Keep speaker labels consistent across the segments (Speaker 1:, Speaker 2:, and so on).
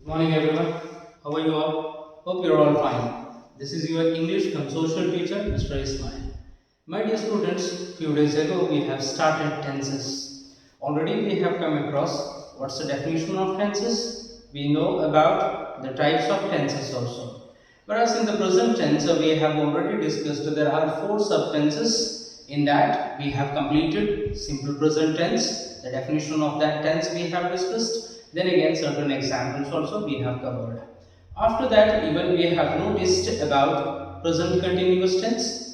Speaker 1: Morning everyone. How are you all? Hope you're all fine. This is your English cum social teacher, Mr. Ismail. My dear students, few days ago we have started tenses. Already we have come across what's the definition of tenses. We know about the types of tenses also. Whereas in the present tense we have already discussed there are four subtenses. In that we have completed simple present tense. The definition of that tense we have discussed. Then again certain examples also we have covered. After that even we have noticed about present continuous tense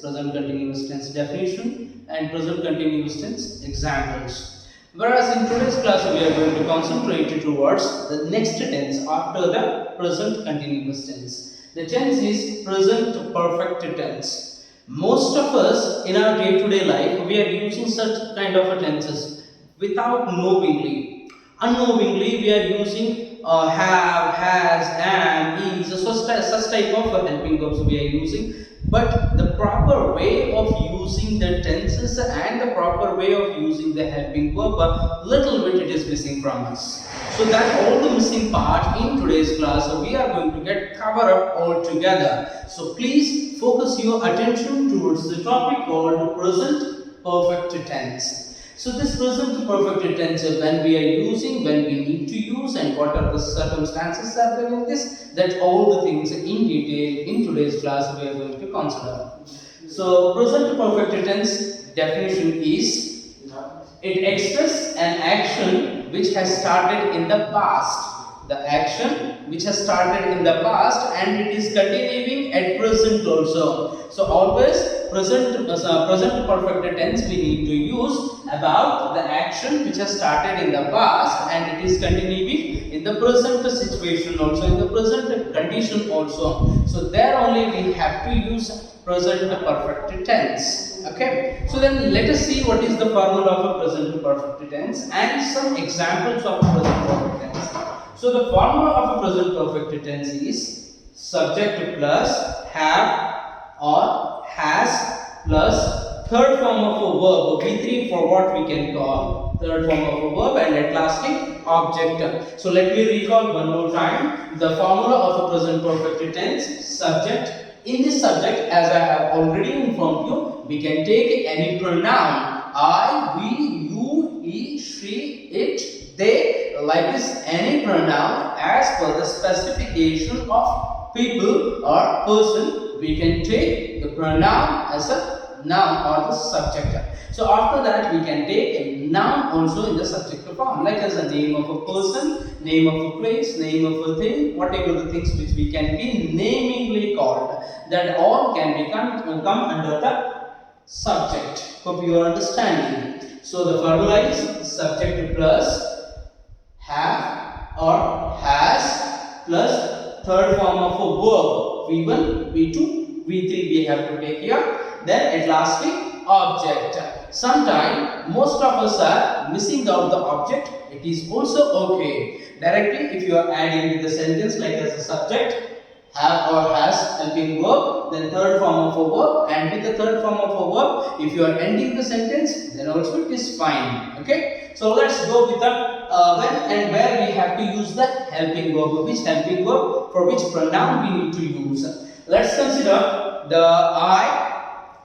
Speaker 1: definition and present continuous tense examples. Whereas in today's class we are going to concentrate towards the next tense after the present continuous tense. The tense is present perfect tense. Most of us in our day-to-day life we are using such kind of tenses without knowingly. Unknowingly we are using have, has, am, is, such type of helping verbs we are using, but the proper way of using the tenses and the proper way of using the helping verb, a little bit it is missing from us. So that all the missing part in today's class we are going to get covered up all together. So please focus your attention towards the topic called present perfect tense. So this present perfect tense when we are using, when we need to use, and what are the circumstances are there in this, that all the things in detail in today's class we are going to consider. So present perfect tense definition is it expresses an action which has started in the past. The action which has started in the past and it is continuing at present also. So always present perfect tense we need to use about the action which has started in the past and it is continuing in the present situation also, in the present condition also. So there only we have to use present perfect tense. Okay, so then let us see what is the formula of a present perfect tense and some examples of present perfect tense. So the formula of a present perfect tense is subject plus have or has plus third form of a verb, V3 for what we can call third form of a verb, and at lastly object. So let me recall one more time the formula of a present perfect tense. Subject. In this subject, as I have already informed you, we can take any pronoun I, we, you, he, she, it, they, like this any pronoun as per the specification of people or person. We can take the pronoun as a noun or the subject. So after that we can take a noun also in the subject form, like as a name of a person, name of a place, name of a thing, whatever the things which we can be namingly called, that all can become come under the subject. Hope you are understanding. So the formula is subject plus have or has plus third form of a verb, V1, V2, V3 we have to take here. Then at lastly object. Sometimes most of us are missing out the object. It is also okay. Directly if you are adding to the sentence like as a subject, have or has helping verb, then third form of a verb, and with the third form of a verb if you are ending the sentence then also it is fine. Okay, so let's go with the when and where we have to use the helping verb, which helping verb for which pronoun we need to use. Let's consider the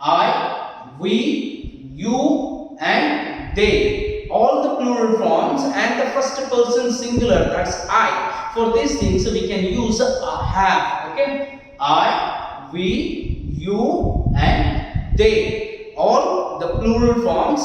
Speaker 1: I, we, you and they, all the plural forms and the first person singular, that's I. For these things we can use have. Okay, I, we, you and they, all the plural forms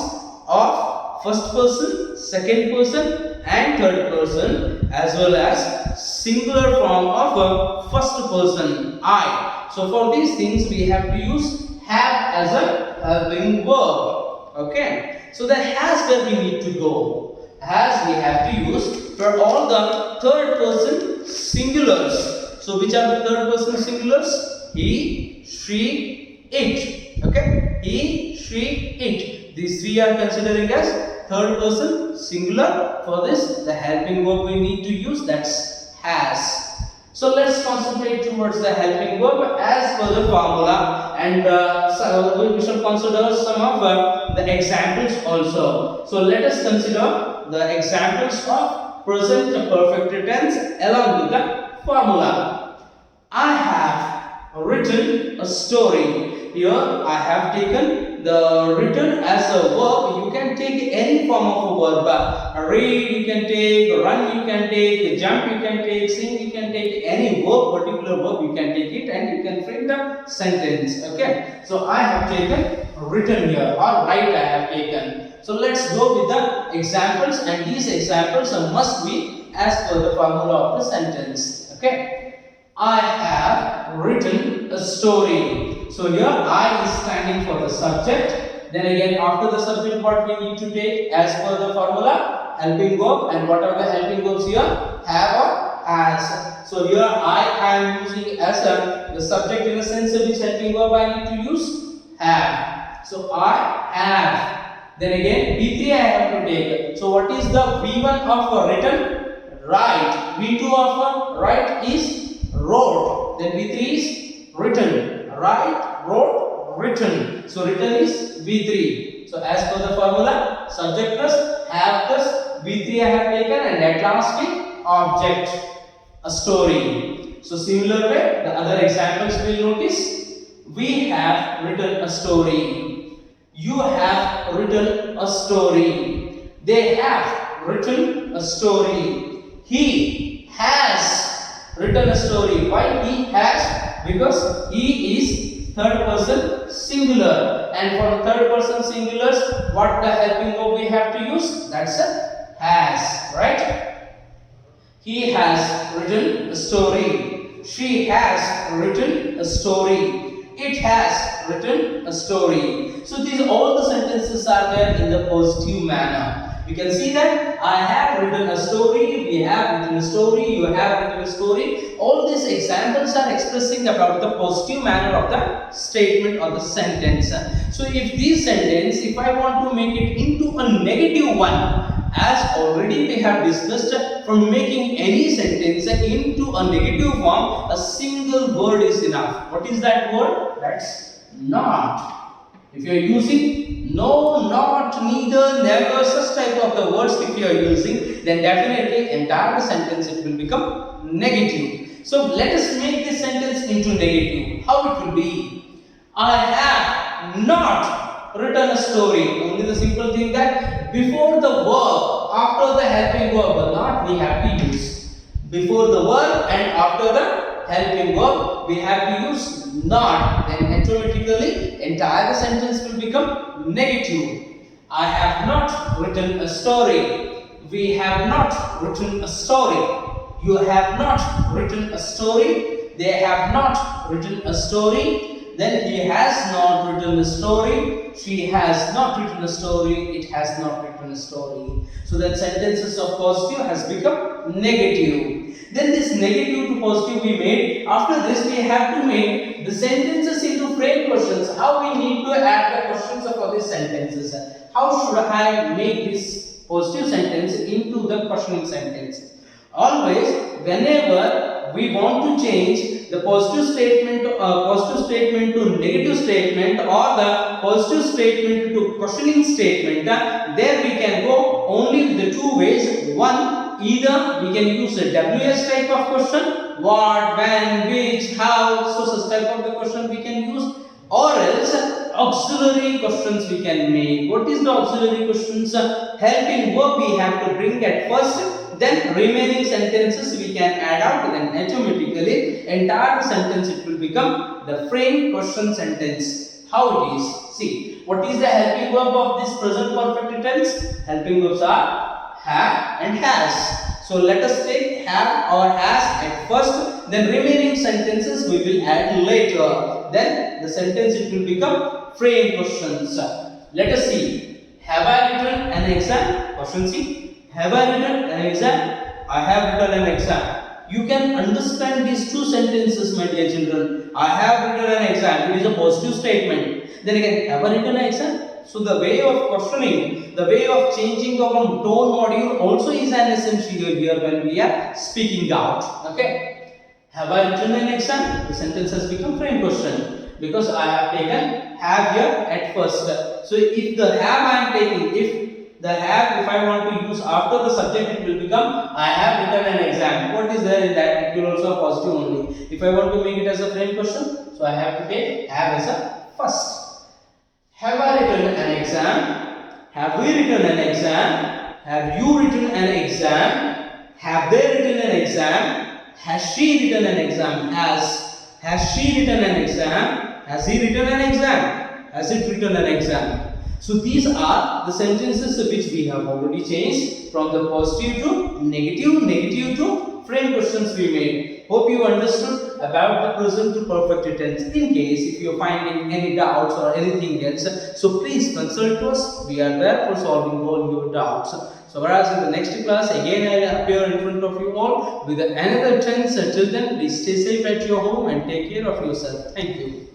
Speaker 1: of first person, second person and third person, as well as singular form of first person I. So for these things we have to use have as a helping verb. Okay, so the has where we need to go. Has we have to use for all the third person singulars. So which are the third person singulars? He, she, it. Okay, he, she, it. These three are considering as third person singular. For this the helping verb we need to use, that's has. So let's concentrate towards the helping verb as per the formula, and so we shall consider some of the examples also. So let us consider the examples of present perfect tense along with the formula. I have written a story. Here I have taken the written as a verb. You can take any form of a verb. Read you can take, run you can take, jump you can take, sing you can take, any verb, particular verb you can take it and you can frame the sentence. Okay. So I have taken written here, or write I have taken. So let's go with the examples, and these examples must be as per the formula of the sentence. Okay. I have written a story. So here I is standing for the subject. Then again after the subject what we need to take as per the formula? Helping verb. And what are the helping verbs here? Have or has. So here I am using as the subject in the sense of which helping verb I need to use? Have. So I have. Then again V3 I have to take. So what is the V1 of written? Write. V2 of write is wrote. Then V3 is written. Write, wrote, written. So written is V3. So as per the formula, subject plus have plus V3 I have taken, and at last is object, a story. So similar way, the other examples will notice. We have written a story. You have written a story. They have written a story. He has written a story. Why he has? Because he is third person singular, and for the third person singulars, what the helping verb we have to use? That's a has, right? He has written a story. She has written a story. It has written a story. So these all the sentences are there in the positive manner. You can see that I have written a story, we have written a story, you have written a story. All these examples are expressing about the positive manner of the statement or the sentence. So if this sentence, if I want to make it into a negative one, as already we have discussed, from making any sentence into a negative form, a single word is enough. What is that word? That's not. If you are using no, not, neither, never, such type of the words if you are using, then definitely entire sentence it will become negative. So let us make this sentence into negative. How it will be? I have not written a story. Only the simple thing that before the verb, after the helping verb, not we have to use. Before the verb and after the helping verb, we have to use not. Then automatically entire sentence will become negative. I have not written a story. We have not written a story. You have not written a story. They have not written a story. Then he has not written a story. She has not written a story. It has not written a story. So that sentences of positive has become negative. Then this negative to positive we made. After this we have to make the sentences into frame questions. How we need to add the questions for these sentences. How should I make this positive sentence into the questioning sentence? Always whenever we want to change the positive statement to negative statement, or the positive statement to questioning statement, there we can go only with the two ways. One, either we can use a WH type of question, what, when, which, how, so such type of the question we can use, or else auxiliary questions we can make. What is the auxiliary questions? Helping verb we have to bring at first, then remaining sentences we can add out, then automatically entire sentence it will become the frame question sentence. How it is? See, what is the helping verb of this present perfect tense? Helping verbs are have and has. So let us take have or has at first, then remaining sentences we will add later. Then the sentence it will become frame questions. Let us see. Have I written an exam? Question C. Have I written an exam? I have written an exam. You can understand these two sentences, my dear children. I have written an exam. It is a positive statement. Then again, have I written an exam? So the way of questioning, the way of changing of a tone module also is an essential here when we are speaking out. Okay. Have I written an exam? The sentence has become frame question because I have taken have here at first. So if the have I am taking, if The have, if I want to use after the subject, it will become I have written an exam. What is there in that? It will also a positive only. If I want to make it as a frame question, so I have to take have as a first. Have I written an exam? Have we written an exam? Have you written an exam? Have they written an exam? Has she written an exam? Has she written an exam? Has he written an exam? Has it written an exam? So these are the sentences which we have already changed from the positive to negative, negative to frame questions we made. Hope you understood about the present to perfect tense. In case if you are finding any doubts or anything else, so please consult us. We are there for solving all your doubts. So whereas in the next class again I will appear in front of you all with another tense. Till then, please stay safe at your home and take care of yourself. Thank you.